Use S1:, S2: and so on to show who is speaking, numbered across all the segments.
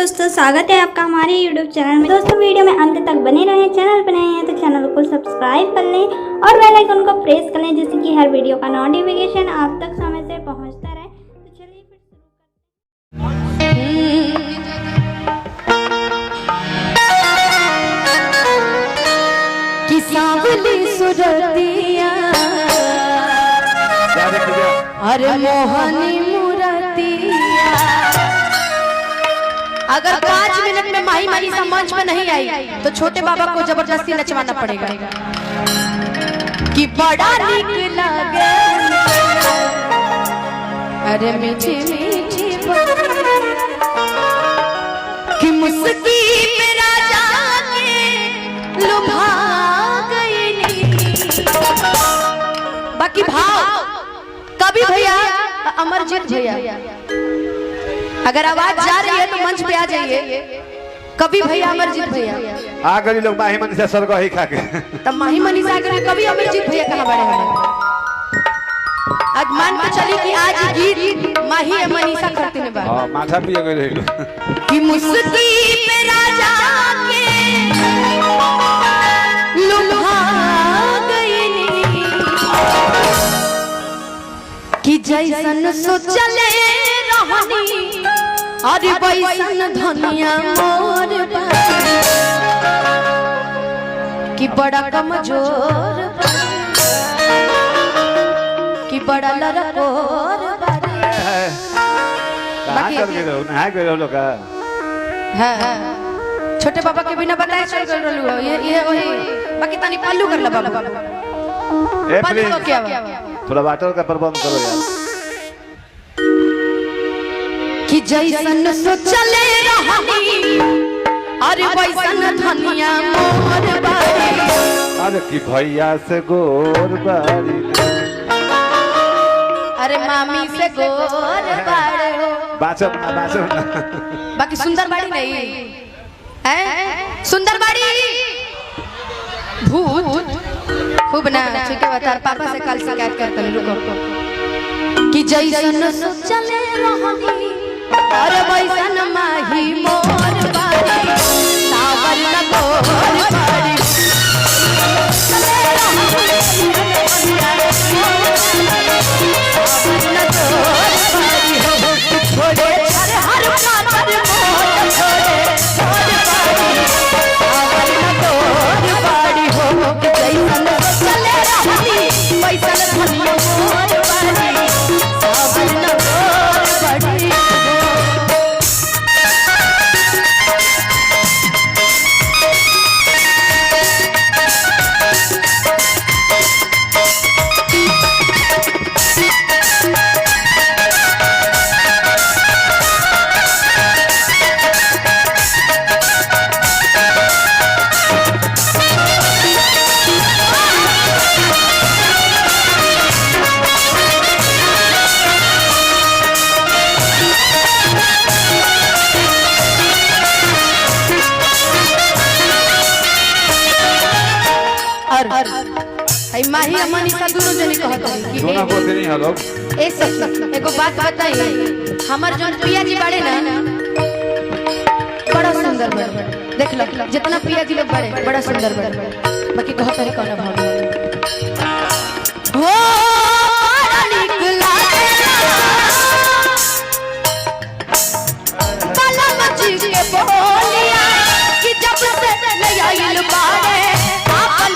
S1: दोस्तों, स्वागत है आपका हमारे YouTube चैनल में। दोस्तों वीडियो में अंत तक बने रहें। चैनल पर नए हैं तो चैनल को सब्सक्राइब कर लें और बेल आइकन को प्रेस कर लें, जिससे कि हर वीडियो का नोटिफिकेशन आप तक समय से पहुंचता रहे। तो चलिए फिर शुरू करते हैं। अरे मोहनी मूर्तिया, अगर 5 मिनट में माही मनीषा मंच में नहीं आई तो छोटे बाबा को जबरदस्ती नचवाना पड़ेगा कि बड़ा नीक लगे। अरे मीठी मीठी कि मुस्की पे राजा के लुभा गई। बाकी भाव कभी भैया, अमरजीत भैया, अगर आवाज जा रही है तो मंच पे आ जाइए। कभी भैया, अमरजीत भैया
S2: आ गए लोग माही मनीषा स्वर्ग ही खा के।
S1: तब माही मनीषा अगर कभी अमरजीत भैया कहाँ बड़े हैं। आज मान के चली कि आज गीत माही मनीषा करते हैं।
S2: हां, माथा पिए गए
S1: कि मुस्की पे राजा के लुभा गई कि जैसन सोचले रहनी अरे बैसन धनिया मोर कि बड़ा कमजोर कि बड़ा लड़कोर छोटे पापा के बिना बताए चल कर रहलू ये वही। बाकी तनी पल्लू कर ला बाबा, पल्लू क्या
S2: थोड़ा वाटर का प्रबंध करो यार।
S1: कि जैसन सोचले रहनी अरे वैसन धनिया मोर बारी।
S2: अरे कि भैया से गोर बारी,
S1: अरे मामी से गोर बारे हो।
S2: बाचो ना।
S1: बाकी सुंदर बाड़ी नहीं है, सुंदर बाड़ी भूत खूब ना। ठीक है, बता पापा से कल शिकायत करते हैं। रुको कि जैसन सोचले रहनी अरे वैसन माही मोर बारी, सावर न गोर बारी। छोड़े हर खातर मोर छोड़े सावर न गोर बारी हो। जैसन सोचले रहनी वैसन धनिया मोर बारी, सावर न गोर बारी। माही मनीषा दोनों जने कहत है कि
S2: दोनों को नहीं है लोग।
S1: एक सब एगो बात बताई, हमर जन पिया जी बड़े ना बड़ा सुंदर बड़े, देख लो जितना पिया जी लोग बड़े बड़ा सुंदर बड़े। बाकी कहत है कौन भाव हो बड़ा नीक लागेला बाला मची के बोलिया कि जब से ले आइल बाड़े आपन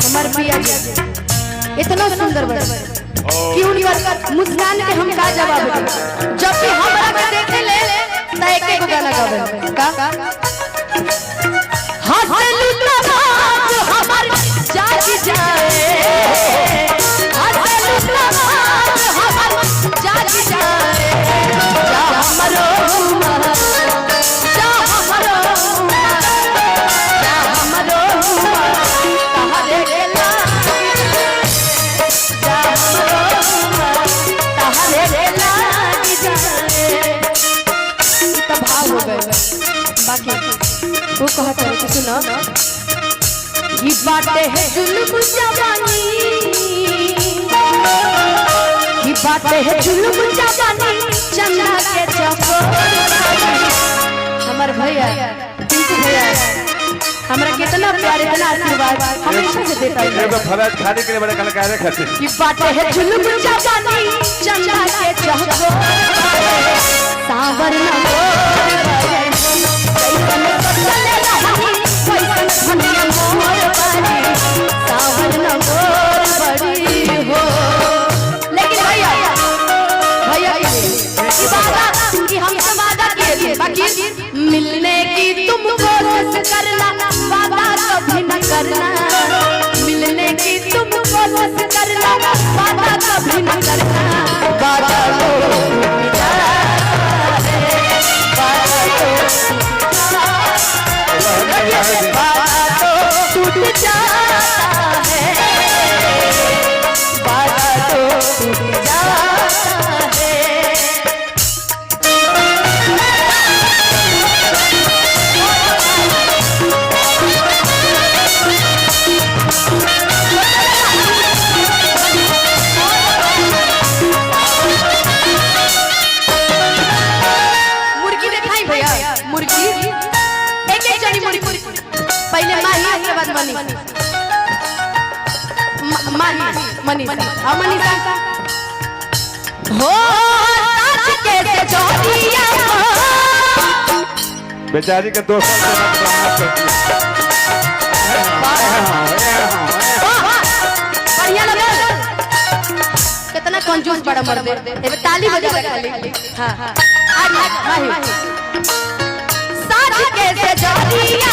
S1: हमारे पिया जी इतना सुंदर बड़े कि उनका मुस्कान के हम का जवाब दे। जब भी हमरा के देखे ले त एक गाना गावे का हंसलू तमाम हमर जाग जाए, हंसलू तमाम हमर जाग जाए। जा हमरो जा हमरो जा हमरो तहरे गेला जा हमरो तहरे गेला जाए। तब भाव हो गए बाकी वो कहता है कि सुनो ये बातें है जुल्म जवानी, ये बातें है जुल्म जवानी चंदा के चकोर। हमारे भैया टिंकू भैया हमरा कितना प्यार इतना आशीर्वाद हमेशा से देता है।
S2: एगो फराज खाने के लिए बड़े कलाकार खाते।
S1: ये बातें है जुल्म जवानी चंदा के चकोर, सावर न हो कैसन चले रहनी कैसन धनिया मोर बड़ी, सावर न मोर बड़ी हो। लेकिन भैया भैया ये वादा कि हम तो वादा किए थे, बाकी मिलने की तुम कोशिश करना, वादा कभी न करना। मिलने की तुम कोशिश करना, वादा कभी न करना। वादा तो टूट जाता है, वादा तो टूट जाता है। मुर्गी दिखाई भैया, मुर्गी एक एक जनी मुर्गी पहले माही उसके बाद मनी मनी मनीषा हो सच के से जोड़िया
S2: बेचारी के 2 साल से बर्बाद कर
S1: बढ़िया लगे। कितना कंजूस बड़ा मर्द है। ए ताली बजा दे खाली। हां आज माही सच के से जोड़िया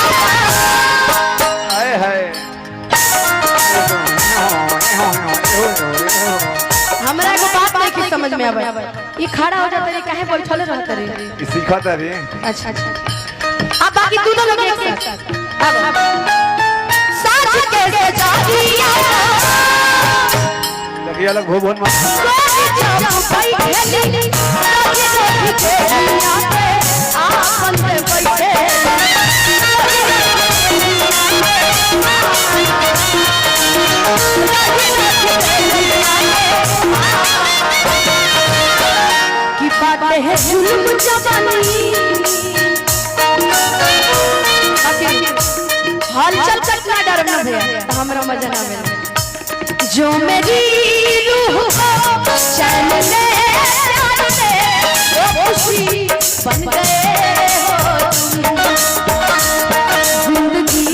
S2: हाय हाय।
S1: हमरा को बात नहीं की समझ में आवे। ये खड़ा हो जाता रे काहे बैठल रहत रे?
S2: ये सीखता रे।
S1: अच्छा अब बाकी दोनों लोग एक साथ अब सच के से जोड़िया
S2: लगिया लग भुवन में
S1: आपन पे बैठे की बातें है जुल्म जवानी, हलचल कटना डर न भैया तो हमरा मजा ना मिले। जो मेरी रूह को चैन ले प्यार से वो खुशी बन गए हो तुम, जिंदगी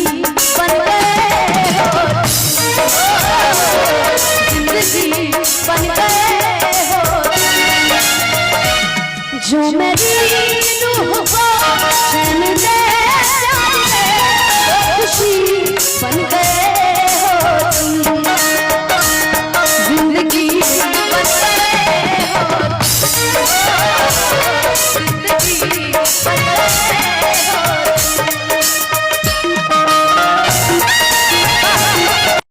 S1: बन गए हो, जिंदगी बन गए हो। जो मेरी